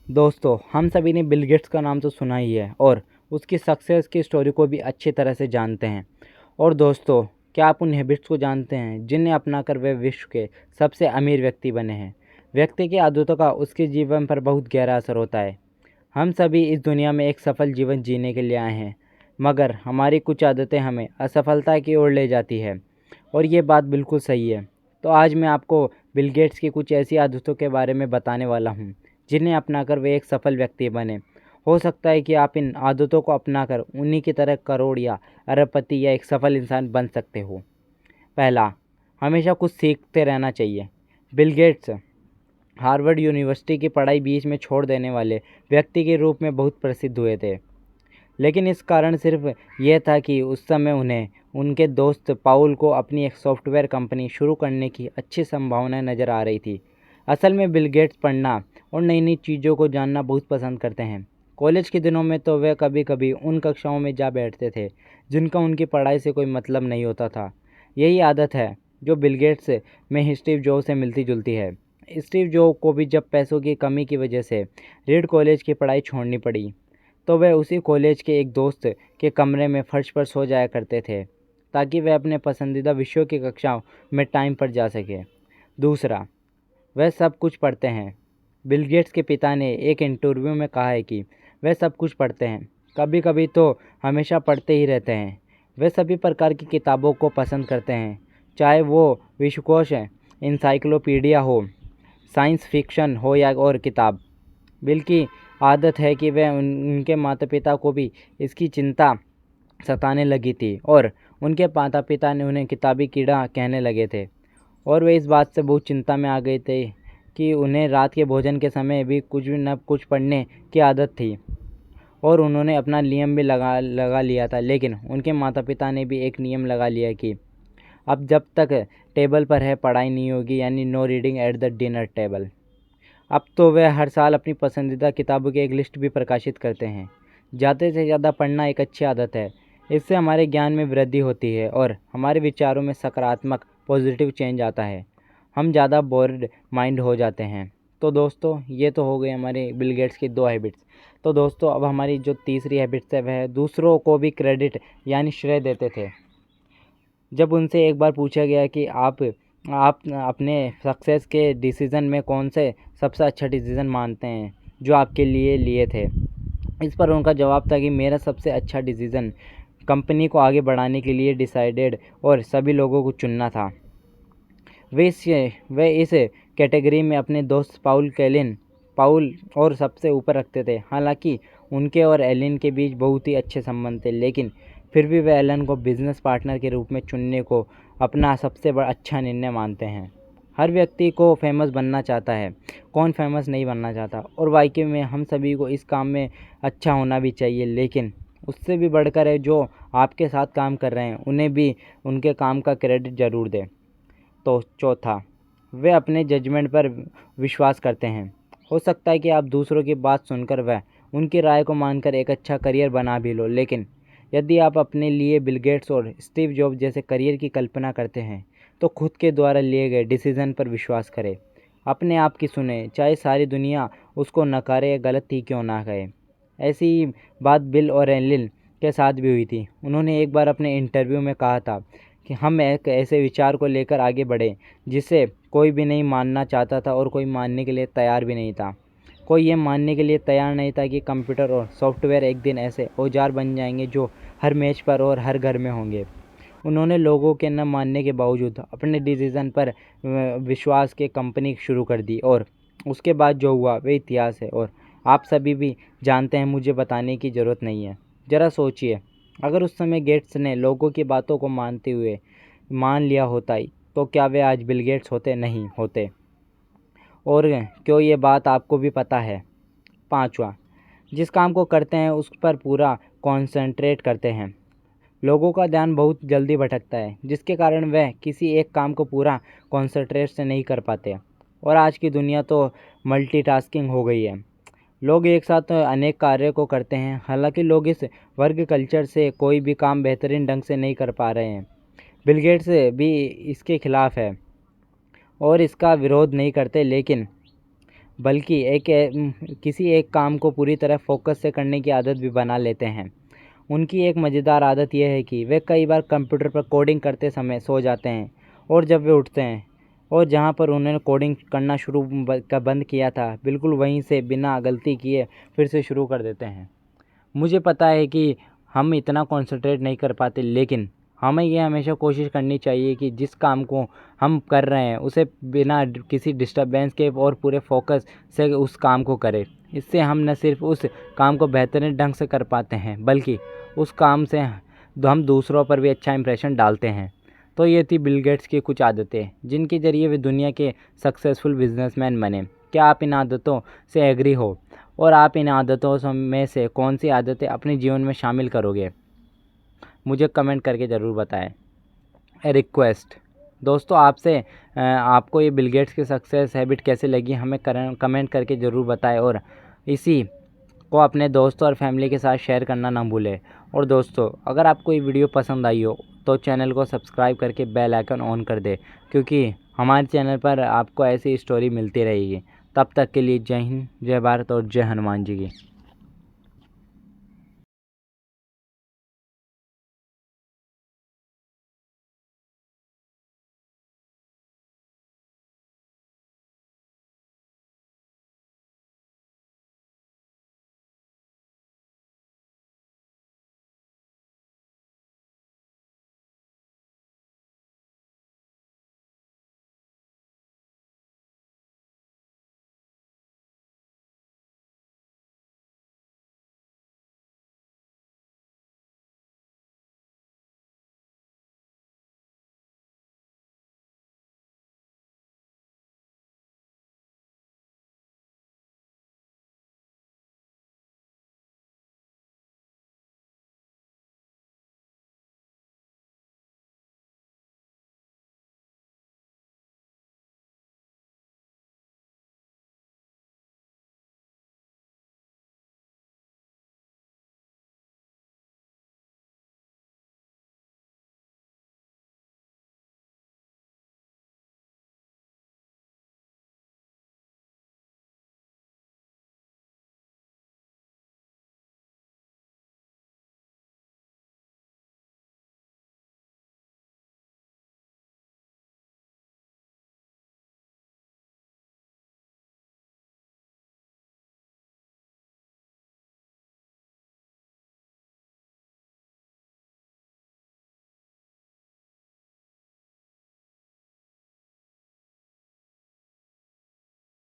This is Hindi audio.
दोस्तों, हम सभी ने बिल गेट्स का नाम तो सुना ही है और उसकी सक्सेस की स्टोरी को भी अच्छी तरह से जानते हैं। और दोस्तों, क्या आप उन हैबिट्स को जानते हैं जिन्हें अपनाकर वे विश्व के सबसे अमीर व्यक्ति बने हैं? व्यक्ति की आदतों का उसके जीवन पर बहुत गहरा असर होता है। हम सभी इस दुनिया में एक सफल जीवन जीने के लिए आए हैं, मगर हमारी कुछ आदतें हमें असफलता की ओर ले जाती है और ये बात बिल्कुल सही है। तो आज मैं आपको बिल गेट्स की कुछ ऐसी आदतों के बारे में बताने वाला हूँ जिन्हें अपनाकर वे एक सफल व्यक्ति बने। हो सकता है कि आप इन आदतों को अपनाकर उन्हीं की तरह करोड़ या अरबपति या एक सफल इंसान बन सकते हो। पहला, हमेशा कुछ सीखते रहना चाहिए। बिल गेट्स हार्वर्ड यूनिवर्सिटी की पढ़ाई बीच में छोड़ देने वाले व्यक्ति के रूप में बहुत प्रसिद्ध हुए थे, लेकिन इस कारण सिर्फ यह था कि उस समय उन्हें उनके दोस्त पाउल को अपनी एक सॉफ्टवेयर कंपनी शुरू करने की अच्छी संभावनाएं नज़र आ रही थी। असल में बिल गेट्स पढ़ना और नई नई चीज़ों को जानना बहुत पसंद करते हैं। कॉलेज के दिनों में तो वे कभी कभी उन कक्षाओं में जा बैठते थे जिनका उनकी पढ़ाई से कोई मतलब नहीं होता था। यही आदत है जो बिल गेट्स में स्टीव जॉब से मिलती जुलती है। स्टीव जॉब को भी जब पैसों की कमी की वजह से रीड कॉलेज की पढ़ाई छोड़नी पड़ी, तो वह उसी कॉलेज के एक दोस्त के कमरे में फर्श पर सो जाया करते थे ताकि वह अपने पसंदीदा विषयों की कक्षाओं में टाइम पर जा सके। दूसरा, वह सब कुछ पढ़ते हैं। बिल गेट्स के पिता ने एक इंटरव्यू में कहा है कि वह सब कुछ पढ़ते हैं, कभी कभी तो हमेशा पढ़ते ही रहते हैं। वे सभी प्रकार की किताबों को पसंद करते हैं, चाहे वो विश्वकोश इंसाइक्लोपीडिया हो, साइंस फिक्शन हो या और किताब। बिल की आदत है कि वह उनके माता पिता को भी इसकी चिंता सताने लगी थी और उनके माता पिता ने उन्हें किताबी कीड़ा कहने लगे थे और वे इस बात से बहुत चिंता में आ गए थे कि उन्हें रात के भोजन के समय भी कुछ न कुछ पढ़ने की आदत थी और उन्होंने अपना नियम भी लगा लिया था। लेकिन उनके माता पिता ने भी एक नियम लगा लिया कि अब जब तक टेबल पर है पढ़ाई नहीं होगी, यानी no reading at the dinner table. अब तो वे हर साल अपनी पसंदीदा किताबों की एक लिस्ट भी प्रकाशित करते हैं। ज़्यादा से ज़्यादा पढ़ना एक अच्छी आदत है। इससे हमारे ज्ञान में वृद्धि होती है और हमारे विचारों में सकारात्मक पॉजिटिव चेंज आता है। हम ज़्यादा बोर्ड माइंड हो जाते हैं। तो दोस्तों, ये तो हो गए हमारे बिल गेट्स की 2 हैबिट्स। तो दोस्तों, अब हमारी जो तीसरी हैबिट्स है वह है दूसरों को भी क्रेडिट यानी श्रेय देते थे। जब उनसे एक बार पूछा गया कि आप अपने सक्सेस के डिसीज़न में कौन से सबसे अच्छा डिसीज़न मानते हैं जो आपके लिए लिए थे, इस पर उनका जवाब था कि मेरा सबसे अच्छा डिसीज़न कंपनी को आगे बढ़ाने के लिए डिसाइडेड और सभी लोगों को चुनना था। वे इस कैटेगरी में अपने दोस्त पाउल और सबसे ऊपर रखते थे। हालांकि उनके और एलिन के बीच बहुत ही अच्छे संबंध थे, लेकिन फिर भी वे एलन को बिजनेस पार्टनर के रूप में चुनने को अपना सबसे बड़ा अच्छा निर्णय मानते हैं। हर व्यक्ति को फेमस बनना चाहता है, कौन फेमस नहीं बनना चाहता, और वाकई में हम सभी को इस काम में अच्छा होना भी चाहिए। लेकिन उससे भी बढ़कर है जो आपके साथ काम कर रहे हैं उन्हें भी उनके काम का क्रेडिट ज़रूर दें। तो चौथा, वे अपने जजमेंट पर विश्वास करते हैं। हो सकता है कि आप दूसरों की बात सुनकर व उनकी राय को मानकर एक अच्छा करियर बना भी लो, लेकिन यदि आप अपने लिए बिल गेट्स और स्टीव जॉब्स जैसे करियर की कल्पना करते हैं तो खुद के द्वारा लिए गए डिसीज़न पर विश्वास करें। अपने आप की सुने, चाहे सारी दुनिया उसको नकारे या गलत ही क्यों ना कहे। ऐसी ही बात बिल और एलिन के साथ भी हुई थी। उन्होंने एक बार अपने इंटरव्यू में कहा था कि हम एक ऐसे विचार को लेकर आगे बढ़े जिसे कोई भी नहीं मानना चाहता था और कोई मानने के लिए तैयार भी नहीं था। कोई ये मानने के लिए तैयार नहीं था कि कंप्यूटर और सॉफ्टवेयर एक दिन ऐसे औजार बन जाएंगे जो हर मेज पर और हर घर में होंगे। उन्होंने लोगों के न मानने के बावजूद अपने डिसीज़न पर विश्वास के कंपनी शुरू कर दी और उसके बाद जो हुआ वह इतिहास है और आप सभी भी जानते हैं, मुझे बताने की ज़रूरत नहीं है। ज़रा सोचिए, अगर उस समय गेट्स ने लोगों की बातों को मानते हुए मान लिया होता ही तो क्या वे आज बिल गेट्स होते? नहीं होते। और क्यों, ये बात आपको भी पता है। पाँचवा, जिस काम को करते हैं उस पर पूरा कॉन्सेंट्रेट करते हैं। लोगों का ध्यान बहुत जल्दी भटकता है, जिसके कारण वह किसी एक काम को पूरा कॉन्सेंट्रेट से नहीं कर पाते। और आज की दुनिया तो मल्टीटास्किंग हो गई है। लोग एक साथ अनेक कार्यों को करते हैं। हालांकि लोग इस वर्ग कल्चर से कोई भी काम बेहतरीन ढंग से नहीं कर पा रहे हैं। बिल गेट्स भी इसके खिलाफ है और इसका विरोध नहीं करते, लेकिन बल्कि किसी एक काम को पूरी तरह फोकस से करने की आदत भी बना लेते हैं। उनकी एक मज़ेदार आदत यह है कि वे कई बार कंप्यूटर पर कोडिंग करते समय सो जाते हैं और जब वे उठते हैं और जहाँ पर उन्होंने कोडिंग करना बंद किया था, बिल्कुल वहीं से बिना गलती किए फिर से शुरू कर देते हैं। मुझे पता है कि हम इतना कंसंट्रेट नहीं कर पाते, लेकिन हमें ये हमेशा कोशिश करनी चाहिए कि जिस काम को हम कर रहे हैं उसे बिना किसी डिस्टरबेंस के और पूरे फोकस से उस काम को करें। इससे हम न सिर्फ उस काम को बेहतरीन ढंग से कर पाते हैं, बल्कि उस काम से हम दूसरों पर भी अच्छा इंप्रेशन डालते हैं। तो ये थी बिल गेट्स की कुछ आदतें, जिनके ज़रिए वे दुनिया के सक्सेसफुल बिजनेसमैन बने। क्या आप इन आदतों से एग्री हो? और आप इन आदतों में से कौन सी आदतें अपने जीवन में शामिल करोगे? मुझे कमेंट करके ज़रूर बताएं। रिक्वेस्ट दोस्तों, आपसे आपको ये बिल गेट्स की सक्सेस हैबिट कैसे लगी हमें कमेंट करके ज़रूर बताएं, और इसी को अपने दोस्तों और फैमिली के साथ शेयर करना ना भूलें। और दोस्तों, अगर आपको ये वीडियो पसंद आई हो तो चैनल को सब्सक्राइब करके बेल आइकन ऑन कर दें, क्योंकि हमारे चैनल पर आपको ऐसी स्टोरी मिलती रहेगी। तब तक के लिए जय हिंद, जय भारत और जय हनुमान जी की।